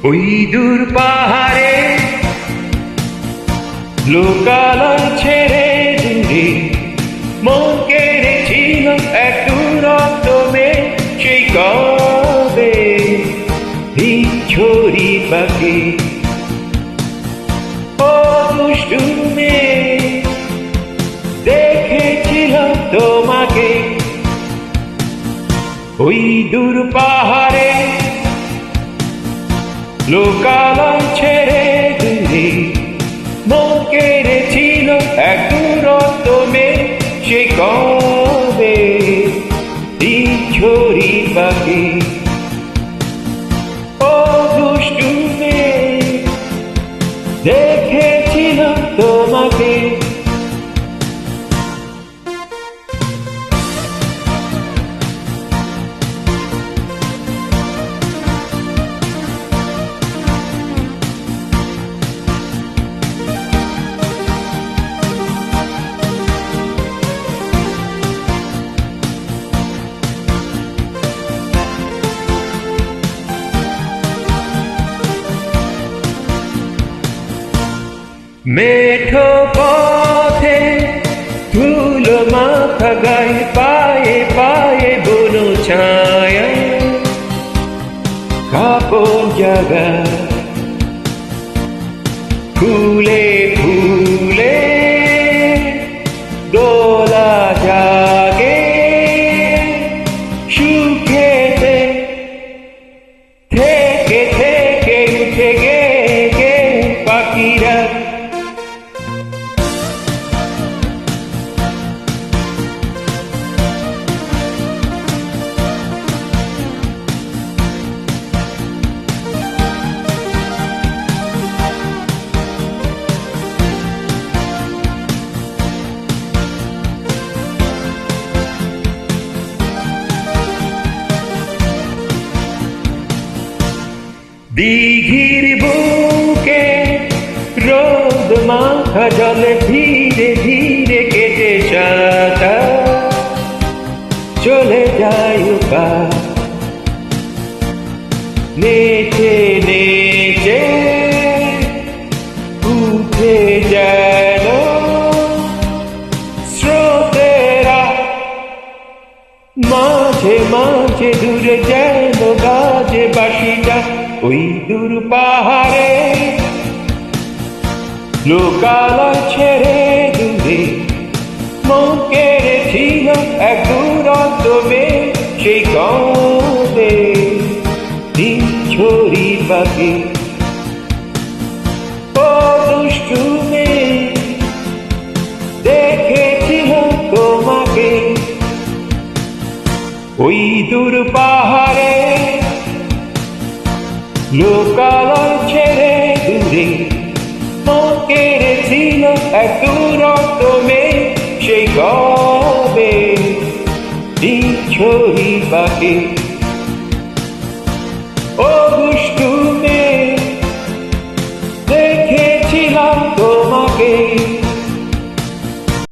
ওই দূর পাহাড়ে লোকালয় ছেড়ে দূরে মন কেড়েছিল এক রক্তমে সেই কবে ছড়ি পাখি ও দুষ্টু মেয়ে দেখেছিলাম তোমাকে ওই দূর পাহাড়ে লোকালয় ছেড়ে দূরে মন কেড়েছিল এক রক্তমে সে কবে ছড়ি পাখি ও দুষ্টু মেয়ে দেখেছিলাম তোমাকে মেঠো পথে ধুলো মাথা গায়ে পায়ে পায়ে বনো ছায়া কাপন জাগা ফুলে ফুলে দোলা জাগে সুখেতে থেকে থেকে উঠে গে গে পাখিরা দিঘির বুকে রোদ মাখা জলে ধীরে ধীরে কেটে সাঁতা চলে যায় পা নেচে নেচে উঠে যেন স্রোতেরা মাঝে মাঝে দূরে যেন বাজে বাঁশিটা ওই দূর পাহাড়ে লোকালয় ছেড়ে দূরে মন কেড়েছিল এক রক্তমে সেই কবে ছড়ি পাখি ও দুষ্টু মেয়ে দেখেছিল তোমাকে ওই দূর পাহাড়ে লোকালয় ছেড়ে দূরে মন কেড়েছিল এক রক্তমে সেই কবে ছড়ি পাখি ও দুষ্টু মেয়ে